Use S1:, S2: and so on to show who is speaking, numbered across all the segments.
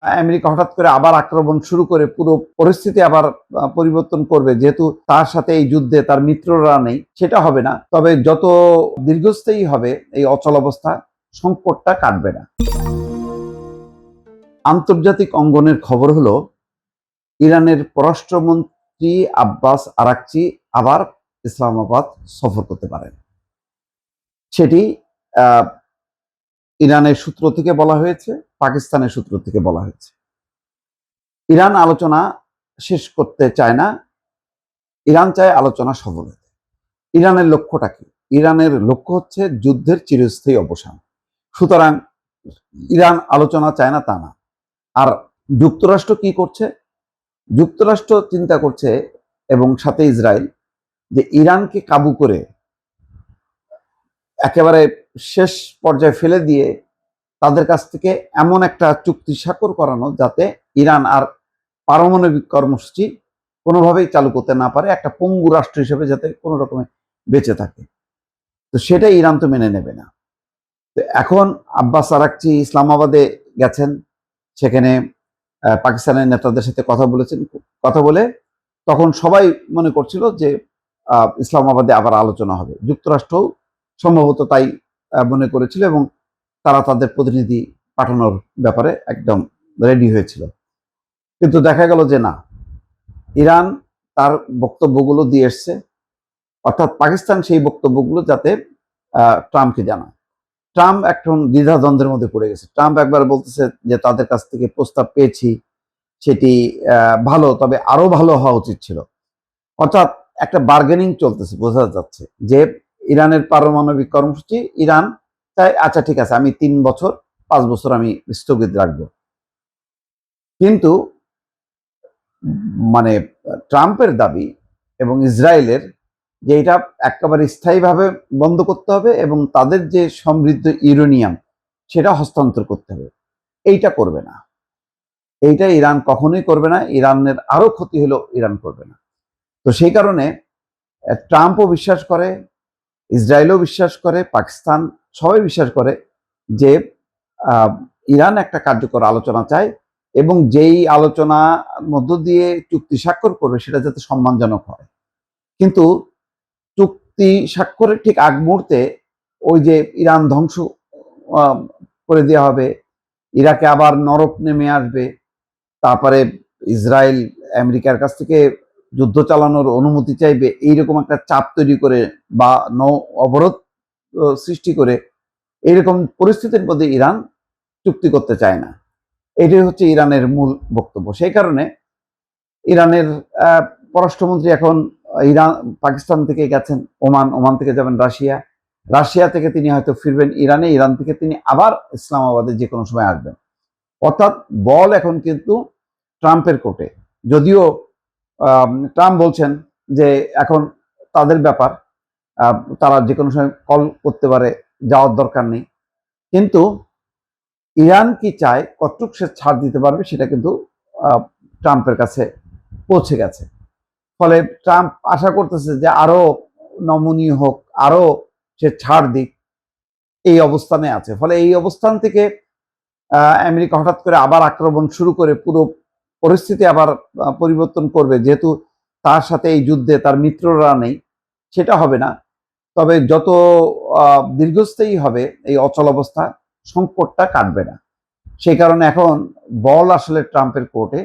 S1: America হঠাৎ করে আবার আক্রমণ শুরু করে পুরো পরিস্থিতি আবার পরিবর্তন করবে, যেহেতু তার সাথে এই যুদ্ধে তার মিত্ররা নেই, সেটা হবে না। তবে যত দীর্ঘস্থায়ী হবে এই অচলাবস্থা, সংকটটা কাটবে না। আন্তর্জাতিক অঙ্গনের খবর হলো, ইরানের পররাষ্ট্রমন্ত্রী আব্বাস আরাকচি আবার ইসলামাবাদ সফর করতে পারেন। সেটি ইরানের সূত্র থেকে বলা হয়েছে, পাকিস্তানের সূত্র থেকে বলা হয়েছে। ইরান আলোচনা শেষ করতে চায় না, ইরান চায় আলোচনা সফল হতে। ইরানের লক্ষ্যটা কি? ইরানের লক্ষ্য হচ্ছে যুদ্ধের চিরস্থায়ী অবসান। সুতরাং ইরান আলোচনা চায় না তা না। আর যুক্তরাষ্ট্র কি করছে? যুক্তরাষ্ট্র চিন্তা করছে, এবং সাথে ইসরায়েল, যে ইরানকে কাবু করে একেবারে শেষ পর্যায়ে ফেলে দিয়ে তাদের কাছ থেকে এমন একটা চুক্তি স্বাক্ষর করানো, যাতে ইরান আর পারমাণবিক কর্মসূচি কোনোভাবেই চালু করতে না পারে, একটা পঙ্গু রাষ্ট্র হিসেবে যাতে কোনো রকমে বেঁচে থাকে। তো সেটাই ইরান তো মেনে নেবে না। তো এখন আব্বাস আরাকচি ইসলামাবাদে গেছেন, সেখানে পাকিস্তানের নেতাদের সাথে কথা বলেছেন। কথা বলে তখন সবাই মনে করছিল যে ইসলামাবাদে আবার আলোচনা হবে। যুক্তরাষ্ট্রও সম্ভবত তাই মনে করেছিল, এবং তারা তাদের প্রতিনিধি পাঠানোর ব্যাপারে একদম রেডি হয়েছিল। কিন্তু দেখা গেল যে না, ইরান তার বক্তব্যগুলো দিয়ে এসছে, অর্থাৎ পাকিস্তান সেই বক্তব্যগুলো যাতে ট্রাম্পকে জানায়। ট্রাম্প এখন দ্বিধাদ্বন্দ্বের মধ্যে পড়ে গেছে। ট্রাম্প একবার বলতেছে যে তাদের কাছ থেকে প্রস্তাব পেয়েছি, সেটি ভালো, তবে আরো ভালো হওয়া উচিত ছিল। অর্থাৎ একটা বার্গেনিং চলতেছে, বোঝা যাচ্ছে যে ইরানের পারমাণবিক কর্মসূচি ইরান চাই, আচ্ছা ঠিক আছে, আমি 3 বছর 5 বছর আমি স্থগিত রাখবো। কিন্তু মানে ট্রাম্পের দাবি এবং ইসরায়েলের যে এটা একেবারে স্থায়ীভাবে বন্ধ করতে হবে, এবং তাদের যে সমৃদ্ধ ইউরেনিয়াম সেটা হস্তান্তর করতে হবে। এইটা করবে না, এইটা ইরান কখনোই করবে না। ইরানের আরো ক্ষতি হলো, ইরান করবে না। তো সেই কারণে ট্রাম্পও বিশ্বাস করে, ইসরায়েলও বিশ্বাস করে, পাকিস্তান সবাই বিশ্বাস করে যে ইরান একটা কার্যকর আলোচনা চায়, এবং যেই আলোচনার মধ্য দিয়ে চুক্তি স্বাক্ষর করবে সেটা যাতে সম্মানজনক হয়। কিন্তু চুক্তি স্বাক্ষরের ঠিক আগ মুহূর্তে ওই যে ইরান ধ্বংস করে দেওয়া হবে, ইরাকে আবার নরক নেমে আসবে, তারপরে ইসরায়েল আমেরিকার কাছ থেকে যুদ্ধ চালানোর অনুমতি চাইবে, এইরকম একটা চাপ তৈরি করে বা নৌ অবরোধ সৃষ্টি করে এইরকম পরিস্থিতির মধ্যে ইরান চুক্তি করতে চায় না। এটাই হচ্ছে ইরানের মূল বক্তব্য। সেই কারণে ইরানের পররাষ্ট্রমন্ত্রী এখন ইরান পাকিস্তান থেকে গেছেন ওমান, ওমান থেকে যাবেন রাশিয়া, রাশিয়া থেকে তিনি হয়তো ফিরবেন ইরানে, ইরান থেকে তিনি আবার ইসলামাবাদে যে কোনো সময় আসবেন। অর্থাৎ বল এখন কিন্তু ট্রাম্পের কোর্টে। যদিও ট্রাম্প বলছেন যে এখন তাদের ব্যাপার, তারা যে কোনো সময় কল করতে পারে, যাওয়ার দরকার নেই। কিন্তু ইরান কি চায়, কতটুকু সে ছাড় দিতে পারবে, সেটা কিন্তু ট্রাম্পের কাছে পৌঁছে গেছে। ফলে ট্রাম্প আশা করতেছে যে আরো নমনীয় হোক, আরো সে ছাড় দিক, এই অবস্থানে আছে। ফলে এই অবস্থান থেকে আমেরিকা হঠাৎ করে আবার আক্রমণ শুরু করে পুরো পরিস্থিতি আবার পরিবর্তন করবে, যেহেতু তার সাথে এই যুদ্ধে তার মিত্ররা নেই, সেটা হবে না। তবে যত দীর্ঘস্থায়ী হবে এই অচলাবস্থা, সংকটটা কাটবে না। সেই কারণে এখন বল আসলে ট্রাম্পের কোর্টে,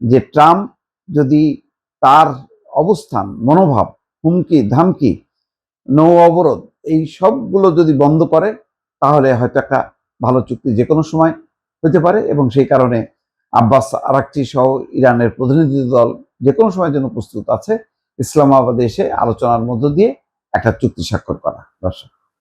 S1: যে ট্রাম্প যদি তার অবস্থান, মনোভাব, হুমকি ধামকি, নৌ অবরোধ, এই সবগুলো যদি বন্ধ করে, তাহলে হয়তো একটা ভালো চুক্তি যে কোনো সময় হতে পারে। এবং সেই কারণে আব্বাস আরাকচি সহ ইরানের প্রতিনিধি দল যে কোনো সময়ের জন্য প্রস্তুত আছে ইসলামাবাদে এসে আলোচনার মধ্য দিয়ে একটা চুক্তি স্বাক্ষর করা। দর্শক।